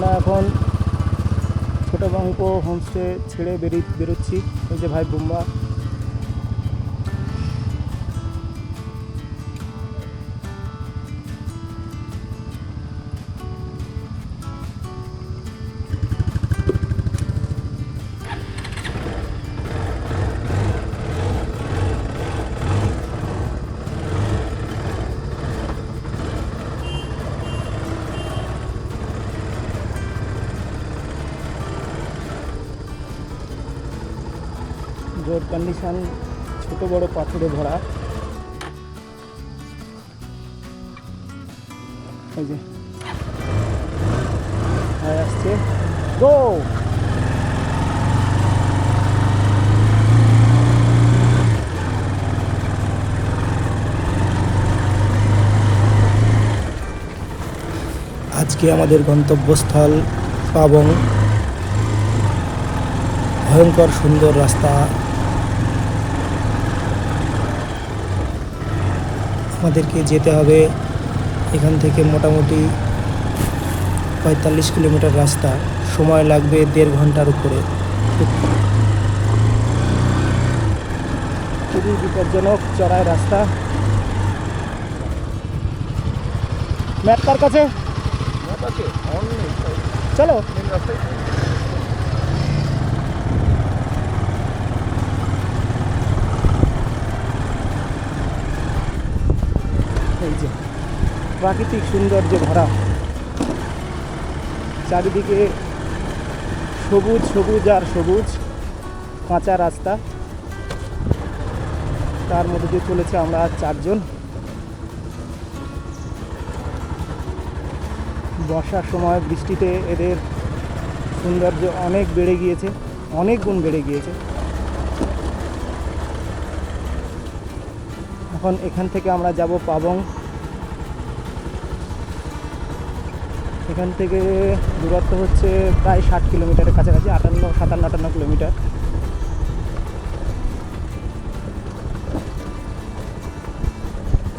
আমরা এখন ছোটো বাঙ্কো হোমস্টে ছেড়ে বেরোচ্ছি। এই যে ভাই বুম্বা, রোড কন্ডিশন ছোটো বড়ো পাথরে ভরা। এই যে আসছে গো। আজকে আমাদের গন্তব্যস্থল পাবং। ভয়ঙ্কর সুন্দর রাস্তা। আমাদেরকে যেতে হবে এখান থেকে মোটামুটি 45 কিলোমিটার রাস্তা, সময় লাগবে 1.5 ঘন্টার উপরে। খুবই বিপজ্জনক চড়াই রাস্তা। ম্যাপ কার কাছে? চলো এই যে প্রাকৃতিক সৌন্দর্যে ভরা, চারিদিকে সবুজ সবুজ আর সবুজ, কাঁচা রাস্তা, তার মধ্যে দিয়ে চলেছে আমরা 4 জন। বর্ষার সময় বৃষ্টিতে এদের সৌন্দর্য অনেক বেড়ে গিয়েছে, অনেক গুণ বেড়ে গিয়েছে। এখন এখান থেকে আমরা যাব পাবং। এখান থেকে দূরত্ব হচ্ছে প্রায় 60 কিলোমিটারের কাছাকাছি, 57-58 কিলোমিটার।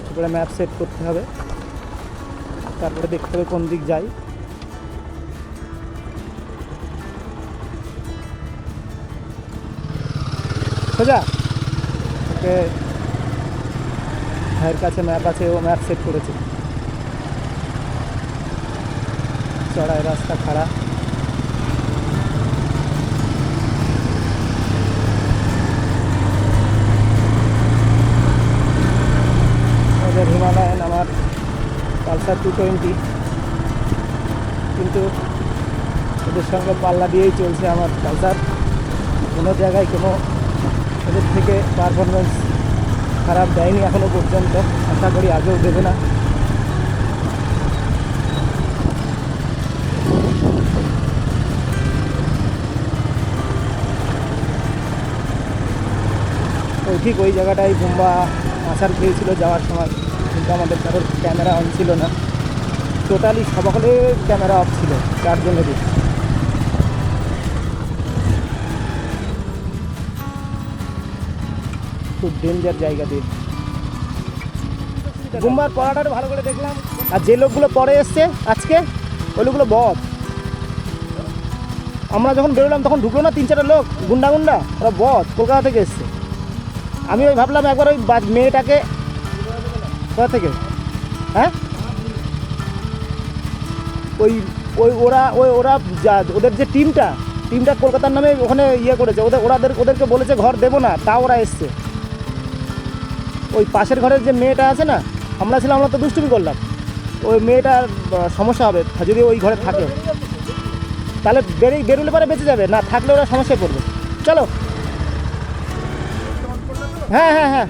এবারে ম্যাপ সেট করতে হবে, তারপরে দেখতে হবে কোন দিক যাই। সোজা ওকে, ভাইয়ের কাছে ম্যাপ আছে, ও ম্যাপ সেট করেছে। চড়াই রাস্তা খারাপ। ওদের হিমালয়ান, আমার পালসার 220, কিন্তু ওদের সঙ্গে পাল্লা দিয়েই চলছে আমার পালসার। কোনো জায়গায় কোনো ওদের থেকে পারফরমেন্স খারাপ দেয়নি এখনও পর্যন্ত, আশা করি আগেও দেবে না। ওই ঠিক ওই জায়গাটায় বুম্বা আছাড় খেয়েছিল যাওয়ার সময়, কিন্তু আমাদের কারোর ক্যামেরা অন ছিল না। টোটালি সকলের ক্যামেরা অফ ছিল, 4 জনেরই। খুব ডেঞ্জার জায়গা দিয়ে। বুম্বার পড়াটা ভালো করে দেখলাম, আর যে লোকগুলো পরে এসছে আজকে, ওই লোকগুলো বদ। আমরা যখন বেরোলাম তখন ঢুকলো না 3-4 লোক গুন্ডা, ওরা বদ, কলকাতা থেকে এসছে। আমি ওই ভাবলাম একবার ওই মেয়েটাকে কোথা থেকে, হ্যাঁ ওই ওই ওরা ওদের যে টিমটা কলকাতার নামে ওখানে ইয়ে করেছে, ওদেরকে বলেছে ঘর দেবো না, তা ওরা এসছে। ওই পাশের ঘরের যে মেয়েটা আছে না, আমরা তো দুষ্টুমি করলাম। ওই মেয়েটার সমস্যা হবে যদি ওই ঘরে থাকে, তাহলে বেরোলে পরে বেঁচে যাবে, না থাকলে ওরা সমস্যায় পড়বে। চলো, হ্যাঁ হ্যাঁ হ্যাঁ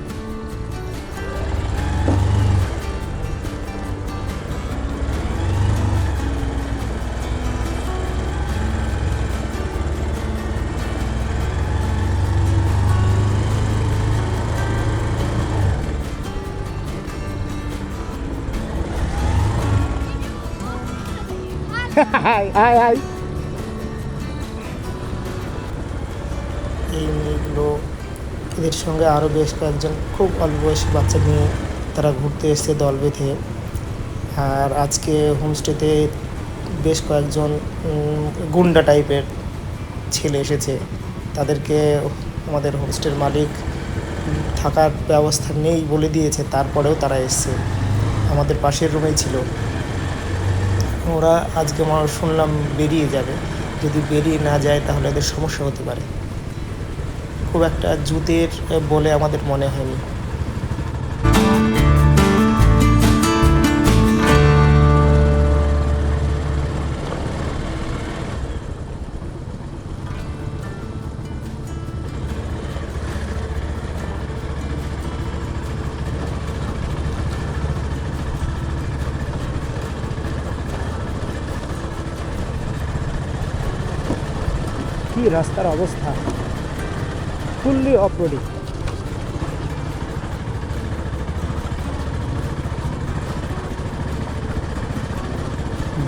হাই হাই হাই। এই মেয়েগুলো, এদের সঙ্গে আরও বেশ কয়েকজন খুব অল্প বয়সী বাচ্চা নিয়ে তারা ঘুরতে এসছে দল বেঁধে। আর আজকে হোমস্টেতে বেশ কয়েকজন গুন্ডা টাইপের ছেলে এসেছে। তাদেরকে আমাদের হোস্টেল মালিক থাকার ব্যবস্থা নেই বলে দিয়েছে, তারপরেও তারা এসছে, আমাদের পাশের রুমেই ছিল। ওরা আজকে আমার শুনলাম বেরিয়ে যাবে। যদি বেরিয়ে না যায় তাহলে এদের সমস্যা হতে পারে। খুব একটা জুতের বলে আমাদের মনে হয়নি। কি রাস্তার অবস্থা, ফুললি অফ রোডিং।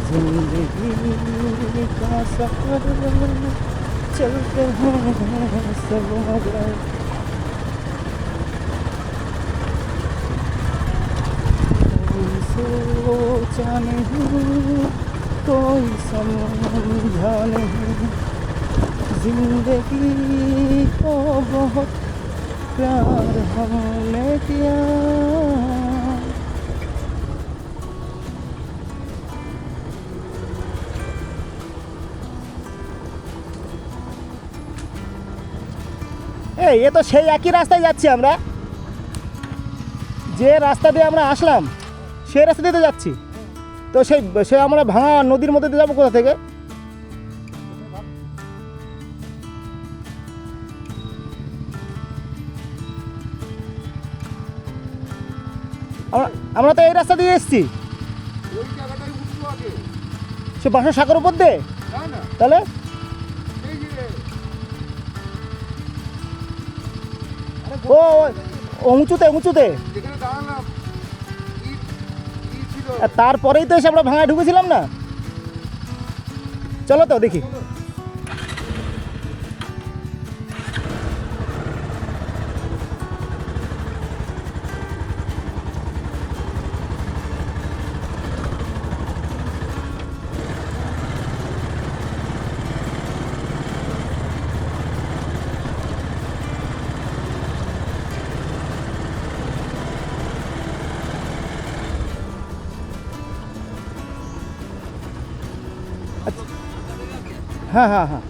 जिंदगी का सफर चलते हैं सब मगर कोई सोचा नहीं कोई समझा नहीं जिंदगी को बहुत प्यार हमने किया। এ তো সেই একই রাস্তায় যাচ্ছি আমরা, যে রাস্তা দিয়ে আমরা আসলাম সেই রাস্তা দিয়ে তো যাচ্ছি। তো সেই আমরা ভাঙা নদীর মধ্যে দিয়ে যাবো কোথা থেকে? আমরা তো এই রাস্তা দিয়ে এসেছি, সে বাঁশের শাখার উপর দিয়ে। তাহলে ও উঁচুতে উঁচুতে, আর তারপরেই তো এসে আমরা ভাঙায় ঢুকেছিলাম না। চলো তো দেখি। हाँ हाँ हाँ,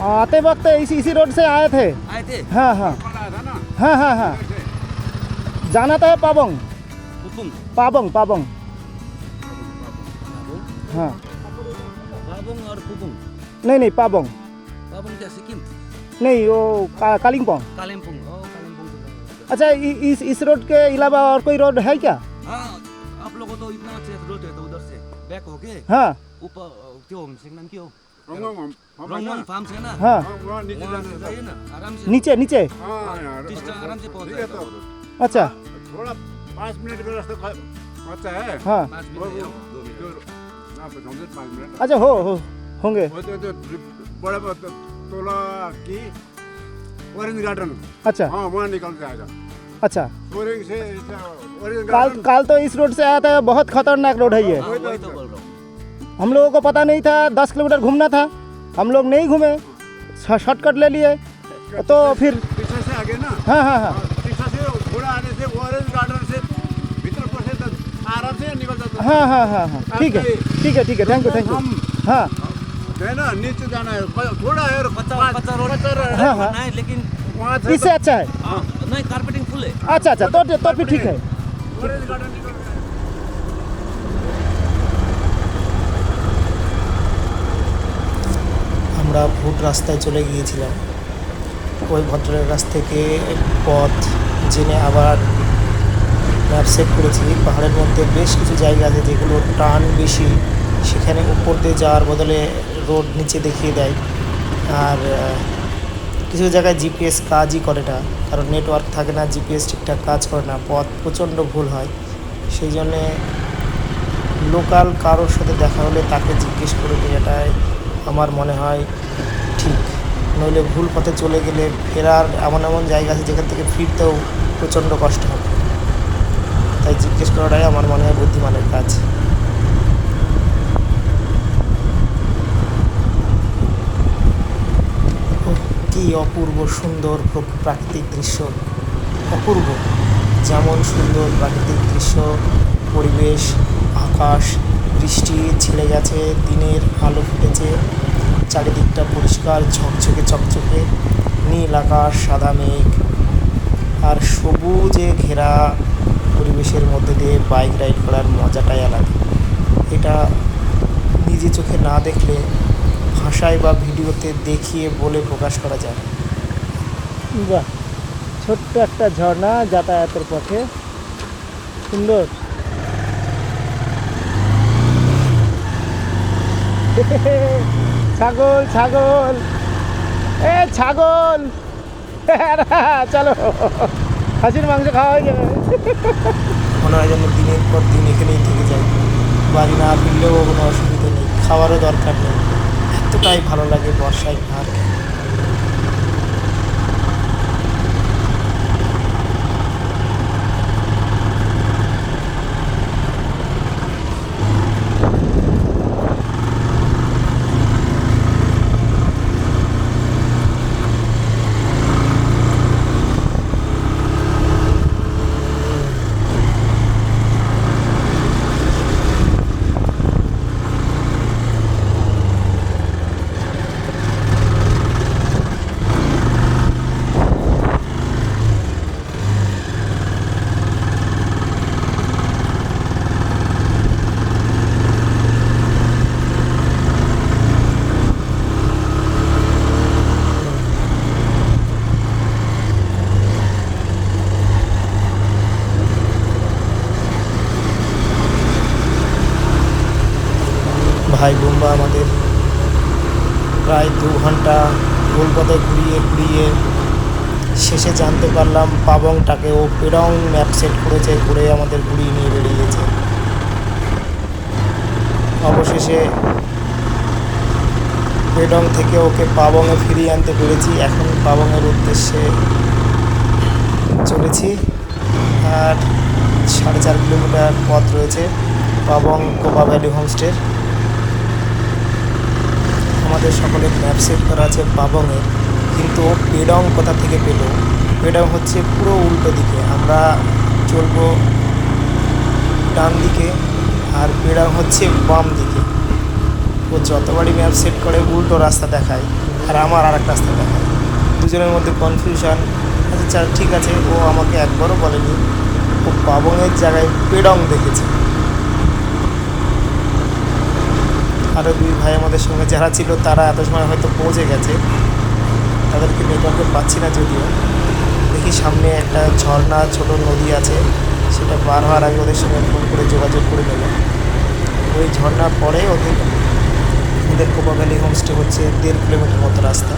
आते वक्त इसी रोड से आए थे। हाँ हाँ हाँ हाँ हाँ, जाना तो है पाबंग। पाबंग पाबंग हाँ, पाबंग और पुपुंग। नहीं पाबंग पाबंग क्या सिक्किम? नहीं, वो कालिम्पोंग। कालिम्पोंग, ओ कालिम्पोंग तो अच्छा, इस रोड के अलावा और कोई रोड है क्या? हाँ, आप लोगों तो इतना अच्छा रोड है तो उधर से बैक होके हाँ ऊपर क्यों नाम क्यों रोंगोंग फार्म से ना, हाँ, वहाँ नीचे वहाँ जाने से जाइए ना आराम से। नीचे नीचे। हाँ यार, टिस्टा आराम से पहुँच ठीक है जाएगा तो उधर। अच्छा थोड़ा 5 मिनट का रास्ता अच्छा है। हाँ, 5 वो मिनट है, 2 मिनट। यहाँ पे समझे 5 मिनट अच्छा होंगे। वो तो बड़ा तोला की ऑरेंज गार्डन। अच्छा हाँ, वहाँ निकल जाएगा अच्छा, ऑरेंज से ऑरेंज काल गार्डन। काल तो इस रोड से आया था, बहुत खतरनाक रोड है ये। हाँ, वही तो बोल रहा हूँ। हम लोगों को पता नहीं था, 10 किलोमीटर घूमना था, हम लोग नहीं घूमे, शॉर्टकट ले लिए। तो फिर पीछे से आगे ना, हाँ हाँ हाँ, पीछे से घोड़ा आने से ऑरेंज गार्डन से भीतर पर से आराम से निकल जाता है। हाँ हाँ हाँ हाँ, ठीक है ठीक है ठीक है, थैंक यू हम हाँ है ना, नीचे जाना है थोड़ा है और पचा रोड हाँ, हाँ। नहीं, लेकिन वहाँ से इससे अच्छा है। नहीं, कारपेटिंग फुल है। अच्छा अच्छा, तो फिर ठीक है। ऑरेंज गार्डन निकल जाएगा। আমরা ভুট রাস্তায় চলে গিয়েছিলাম। ওই ভদ্রের কাছ থেকে পথ জেনে আবার ম্যাপ সেট করেছি। পাহাড়ের মধ্যে বেশ কিছু জায়গা আছে যেগুলো টান বেশি, সেখানে উপর দিয়ে যাওয়ার বদলে রোড নিচে দেখিয়ে দেয়। আর কিছু জায়গায় জিপিএস কাজই করে না, কারণ নেটওয়ার্ক থাকে না, জিপিএস ঠিকঠাক কাজ করে না, পথ প্রচণ্ড ভুল হয়। সেই জন্যে লোকাল কারোর সাথে দেখা হলে তাকে জিজ্ঞেস করে নেওয়াটাই আমার মনে হয় ঠিক। নইলে ভুল পথে চলে গেলে ফেরার এমন এমন জায়গা আছে যেখান থেকে ফিরতেও প্রচণ্ড কষ্ট হবে। তাই জিজ্ঞেস করাটাই আমার মনে হয় বুদ্ধিমানের কাজ। কি অপূর্ব সুন্দর প্রাকৃতিক দৃশ্য, অপূর্ব। যেমন সুন্দর প্রাকৃতিক দৃশ্য, পরিবেশ, আকাশ, বৃষ্টি ছেড়ে গেছে, দিনের আলো ফুটেছে, চারিদিকটা পরিষ্কার ঝকঝকে চকচকে, নীল আকাশ, সাদা মেঘ আর সবুজে ঘেরা পরিবেশের মধ্যে দিয়ে বাইক রাইড করার মজাটাই আলাদা। এটা নিজে চোখে না দেখলে ভাষায় বা ভিডিওতে দেখিয়ে বলে প্রকাশ করা যায় না। বাহ, ছোট্ট একটা ঝর্ণা যাতায়াতের পথে, সুন্দর। ছাগল ছাগল, এ ছাগল, চলো খাসির মাংস খাওয়া হয়ে যাবে। মনে হয় যেন দিনের পর দিন এখানেই থেকে যায়, বাড়ি না ফিরলেও কোনো অসুবিধা নেই, খাওয়ারও দরকার নেই, এতটাই ভালো লাগে বর্ষায় ভাত। ভাই বোম্বা আমাদের প্রায় 2 ঘন্টা গোলপথে ঘুরিয়ে ঘুরিয়ে শেষে জানতে পারলাম পাবংটাকে ও পেডং ম্যাপ সেট করেছে, করে আমাদের ঘুরিয়ে নিয়ে বেরিয়েছে। অবশেষে পেডং থেকে ওকে পাবংয়ে ফিরিয়ে আনতে পেরেছি। এখন পাবংয়ের উদ্দেশ্যে চলেছি, আর 4.5 কিলোমিটার পথ রয়েছে পাবং কোপা ভ্যালি হোমস্টের। আমাদের সকলের ম্যাপ সেট করা আছে পাবংয়ে, কিন্তু পেডং কোথা থেকে পেল? পেডং হচ্ছে পুরো উল্টো দিকে, আমরা চলবো ডান দিকে আর পেডং হচ্ছে বাম দিকে। ও যতবারই ম্যাপ সেট করে উল্টো রাস্তা দেখায় আর আমার আর এক রাস্তা দেখায়, দুজনের মধ্যে কনফিউশন। আচ্ছা ঠিক আছে, ও আমাকে একবারও বলেনি ও পাবংয়ের জায়গায় পেডং দেখেছে। আরও 2 ভাই আমাদের সঙ্গে যারা ছিল তারা এত সময় হয়তো পৌঁছে গেছে, তাদেরকে নেটওয়ার্কে পাচ্ছি না যদিও। দেখি সামনে একটা ঝর্ণা, ছোট নদী আছে, সেটা পার হওয়ার আগে ওদের সঙ্গে ফোন করে যোগাযোগ করে নেব। ওই ঝর্ণার পরে ওদের কোপা ভ্যালি হোমস্টে হচ্ছে 1.5 কিলোমিটার মতো রাস্তা।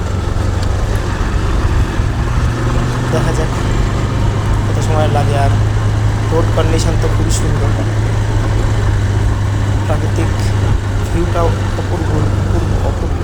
দেখা যাক কত সময় লাগে। আর রোড কন্ডিশন তো খুবই সুন্দর, প্রাকৃতিক ভিউটাও অপূর্ব অপূর্ব অপূর্ব।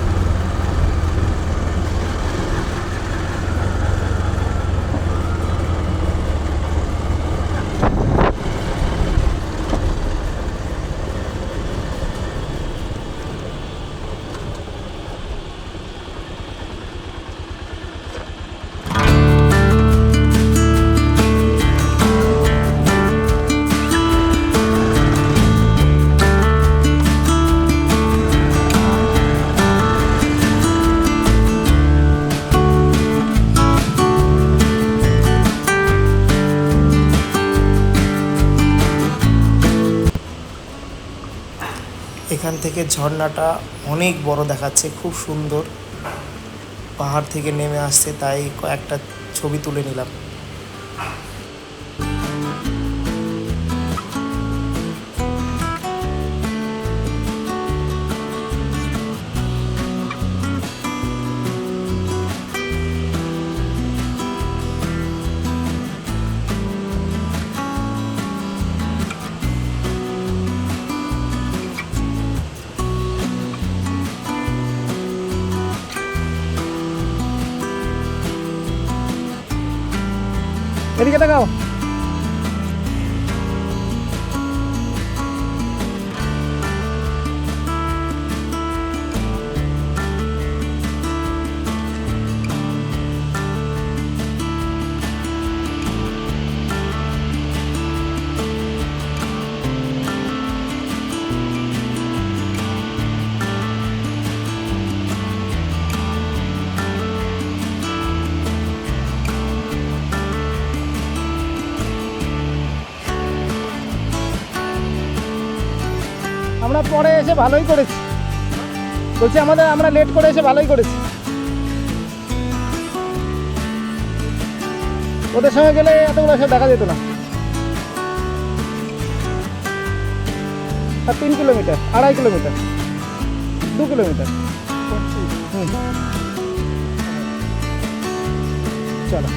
এখান থেকে ঝর্ণাটা অনেক বড় দেখাচ্ছে, খুব সুন্দর, পাহাড় থেকে নেমে আসছে, তাই কয়েকটা ছবি তুলে নিলাম। এদিকে তাকাও। আমরা পরে এসে ভালোই করেছি, বলছি আমরা লেট করে এসে ভালোই করেছি। ওদের সঙ্গে গেলে এতগুলো সব দেখা যেত না। আর 3 কিলোমিটার, 2.5 কিলোমিটার, 2 কিলোমিটার। চলো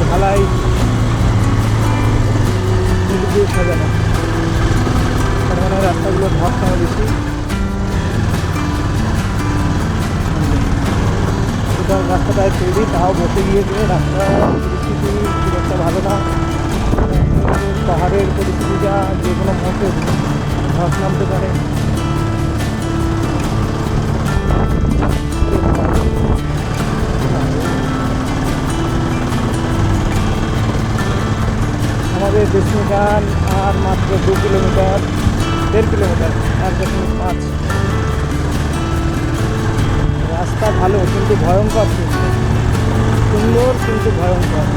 ঢালাই দিয়ে সাজানো, তার মানে রাস্তাগুলো ধস কমে বেশি। রাস্তাটায় তৈরি, তাও বসে গিয়েছে। রাস্তা পরিস্থিতি খুব একটা ভালো না, পাহাড়ের পরিস্থিতিটা যে কোনো মুহূর্তে ধস নামতে পারে। আমাদের ডেস্টিনেশন আর মাত্র 2 কিলোমিটার, 1.5 কিলোমিটার, 1.5। রাস্তা ভালো কিন্তু ভয়ঙ্কর, সুন্দর কিন্তু ভয়ঙ্কর।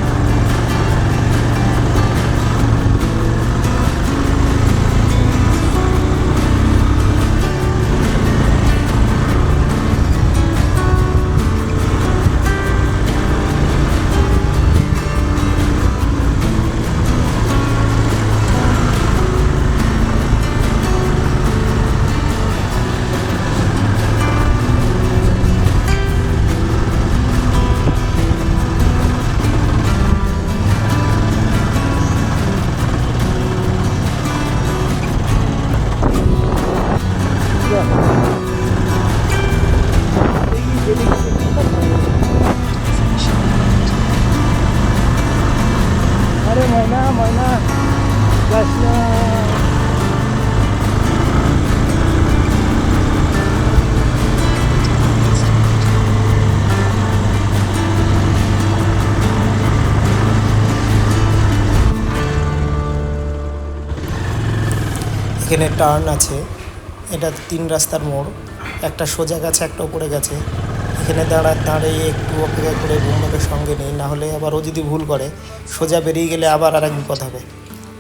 अरे महीना महीना जास ना। এখানে টার্ন আছে, এটা 3 রাস্তার মোড়, একটা সোজা গেছে একটা উপরে গেছে। এখানে দাঁড়িয়ে একটু অপেক্ষা করে বন্ধুকে সঙ্গে নেই, না হলে আবার ও যদি ভুল করে সোজা বেরিয়ে গেলে আবার আর এক বিপদ হবে,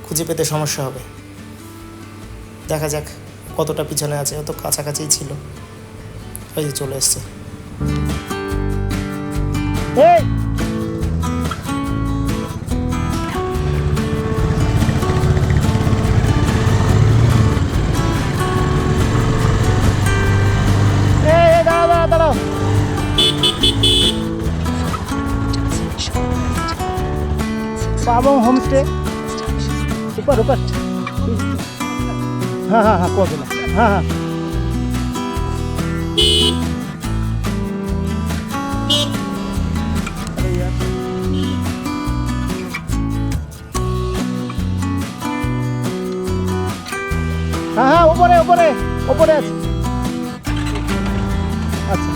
খুঁজে পেতে সমস্যা হবে। দেখা যাক কতটা পিছনে আছে, ও তো কাছাকাছিই ছিল, ওই যে চলে এসছে। দাঁড়াও, पावों होम स्टे ऊपर ऊपर। हाँ हाँ हाँ कौन बोला? हाँ हाँ अरे यार हाँ हाँ ऊपर है ऊपर है ऊपर है। अच्छा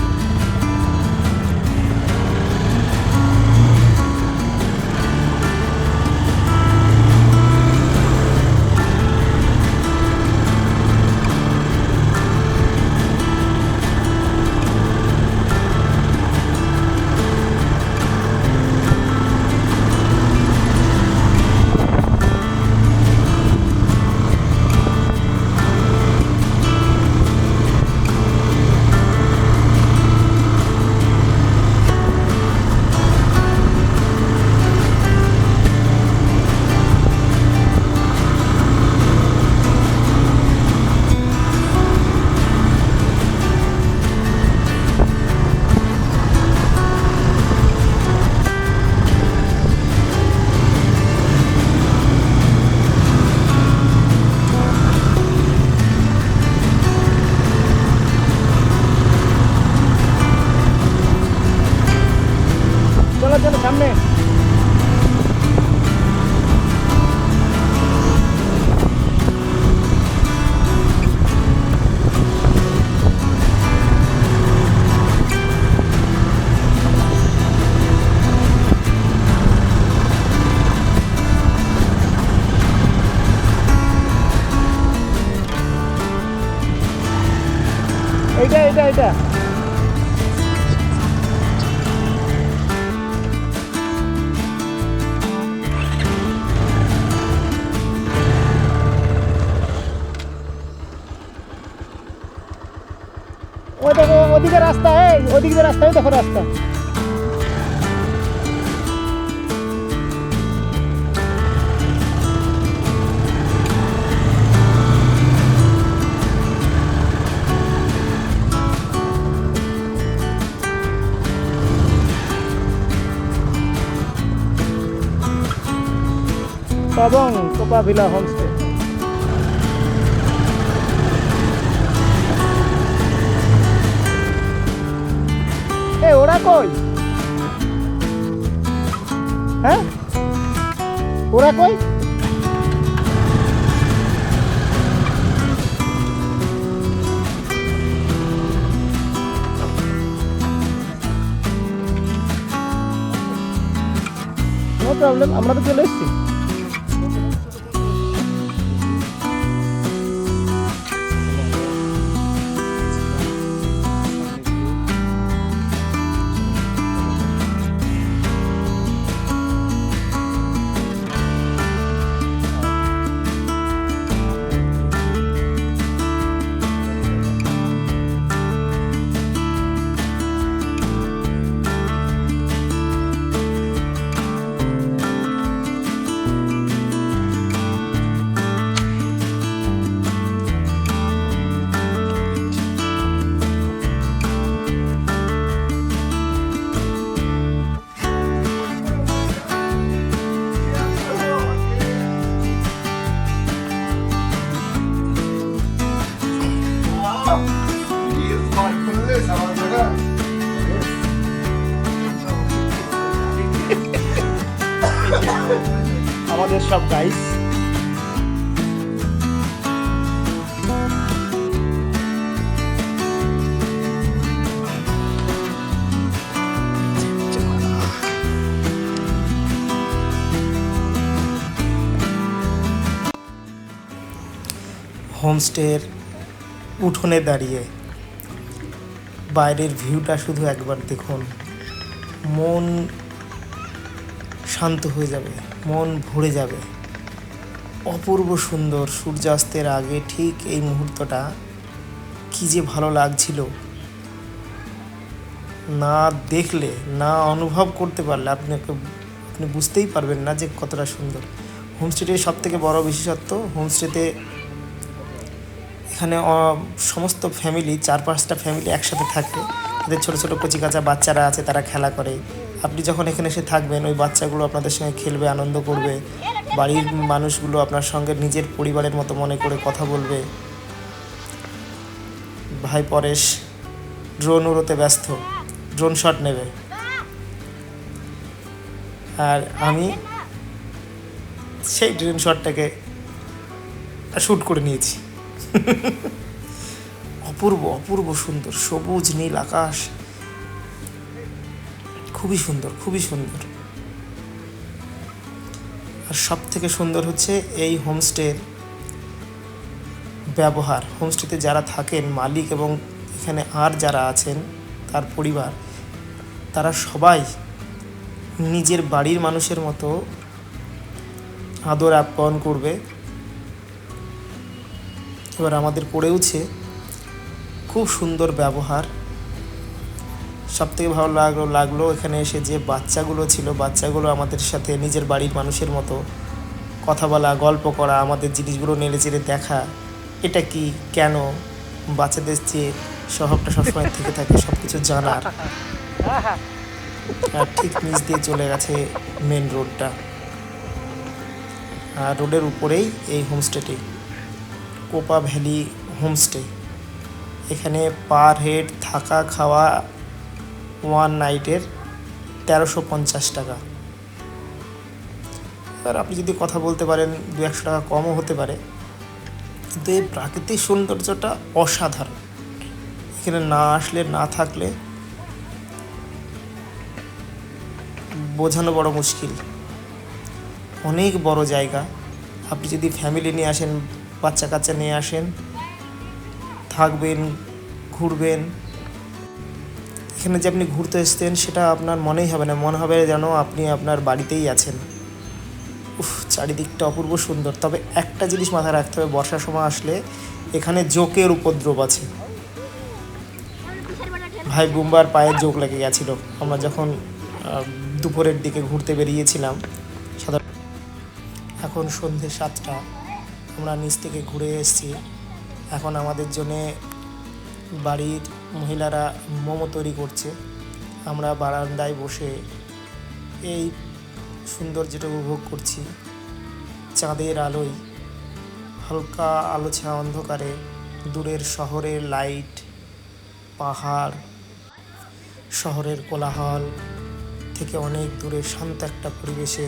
সামনে। এটা ওই দেখো ওদিকে রাস্তা, ওদিকে রাস্তা, ওই দেখো রাস্তা। পাবং কোপা ভিলা হোমস্টে। ওরা কই? হ্যাঁ ওরা কই? নো প্রবলেম, আমরা তো চলে এসেছি। আমাদের সব গাইস হোমস্টের উঠোনে দাঁড়িয়ে বাইরের ভিউটা শুধু একবার দেখুন, মন শান্ত হয়ে যাবে, মন ভরে যাবে। অপূর্ব সুন্দর সূর্যাস্তের আগে ঠিক এই মুহূর্তটা কী যে ভালো লাগছিল, না দেখলে না অনুভব করতে পারলে আপনি বুঝতেই পারবেন না যে কতটা সুন্দর। হোমস্টেটির সবথেকে বড় বিশেষত্ব, হোমস্টেতে এখানে সমস্ত ফ্যামিলি 4-5টা ফ্যামিলি একসাথে থাকে। তাদের ছোটো ছোটো কচিকাচা বাচ্চারা আছে, তারা খেলা করে। আপনি যখন এখানে এসে থাকবেন, ওই বাচ্চাগুলো আপনাদের সঙ্গে খেলবে, আনন্দ করবে। বাড়ির মানুষগুলো আপনার সঙ্গে নিজের পরিবারের মতো মনে করে কথা বলবে। ভাই পরেশ ড্রোন উড়োতে ব্যস্ত, ড্রোন শট নেবে, আর আমি সেই ড্রোন শটটাকে শ্যুট করে নিয়েছি। অপূর্ব অপূর্ব সুন্দর, সবুজ নীল আকাশ, খুবই সুন্দর, খুবই সুন্দর। আর সব থেকে সুন্দর হচ্ছে এই হোমস্টের ব্যবহার। হোমস্টেতে যারা থাকেন, মালিক এবং এখানে আর যারা আছেন তার পরিবার, তারা সবাই নিজের বাড়ির মানুষের মতো আদর আপ্যায়ন করবে। এবার আমাদের পড়েওছে খুব সুন্দর ব্যবহার। সবথেকে ভালো লাগলো এখানে এসে যে বাচ্চাগুলো ছিল, বাচ্চাগুলো আমাদের সাথে নিজের বাড়ির মানুষের মতো কথা বলা, গল্প করা, আমাদের জিনিসগুলো নেড়ে চেড়ে দেখা, এটা কি, কেন, বাচ্চাদের চেয়ে স্বভাবটা সবসময় থেকে থাকে সব কিছু জানার। আর ঠিক নিচ দিয়ে চলে গেছে মেন রোডটা, আর রোডের উপরেই এই হোমস্টেটি, কোপা ভ্যালি হোমস্টে। এখানে পার হেড থাকা খাওয়া 1 নাইটের 1350 টাকা। এবার আপনি যদি কথা বলতে পারেন 200 টাকা কমও হতে পারে, কিন্তু এই প্রাকৃতিক সৌন্দর্যটা অসাধারণ। এখানে না আসলে, না থাকলে বোঝানো বড় মুশকিল। অনেক বড় জায়গা। আপনি যদি ফ্যামিলি নিয়ে আসেন, বাচ্চা কাচ্চা নিয়ে আসেন, থাকবেন, ঘুরবেন, এখানে যে আপনি ঘুরতে এসেছেন সেটা আপনার মনেই হবে না, মনে হবে যেন আপনি আপনার বাড়িতেই আছেন। চারিদিকটা অপূর্ব সুন্দর। তবে একটা জিনিস মাথায় রাখতে হবে, বর্ষার সময় আসলে এখানে জোকের উপদ্রব আছে। ভাই বুম্বার পায়ে জোক লেগে গেছিল আমরা যখন দুপুরের দিকে ঘুরতে বেরিয়েছিলাম। এখন সন্ধে 7টা, আমরা নিচ থেকে ঘুরে এসেছি। এখন আমাদের জন্যে বাড়ির মহিলারা মোমো তৈরি করছে। আমরা বারান্দায় বসে এই সৌন্দর্যটা উপভোগ করছি। চাঁদের আলোয়, হালকা আলো ছায়া অন্ধকারে, দূরের শহরের লাইট, পাহাড়, শহরের কোলাহল থেকে অনেক দূরে শান্ত একটা পরিবেশে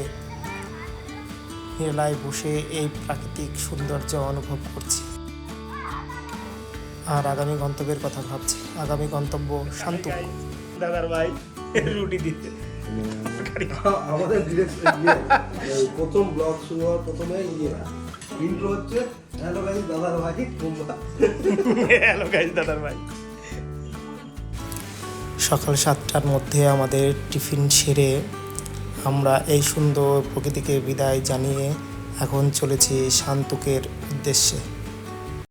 নিরালায় বসে এই প্রাকৃতিক সৌন্দর্য অনুভব করছি। আর আগামী গন্তব্যের কথা ভাবছি। আগামী গন্তব্য শান্ত। দাদার ভাই রুটি দিতে আমাদের প্রথম ব্লগ শুরু হওয়ার প্রথমে ইন্ট্রো হচ্ছে হ্যালো গাইস দাদার ভাই কুম্বা। হ্যালো গাইস দাদার ভাই। সকাল 7টার মধ্যে আমাদের টিফিন সেরে আমরা এই সুন্দর প্রকৃতিকে বিদায় জানিয়ে এখন চলেছি শান্তুকের উদ্দেশ্যে।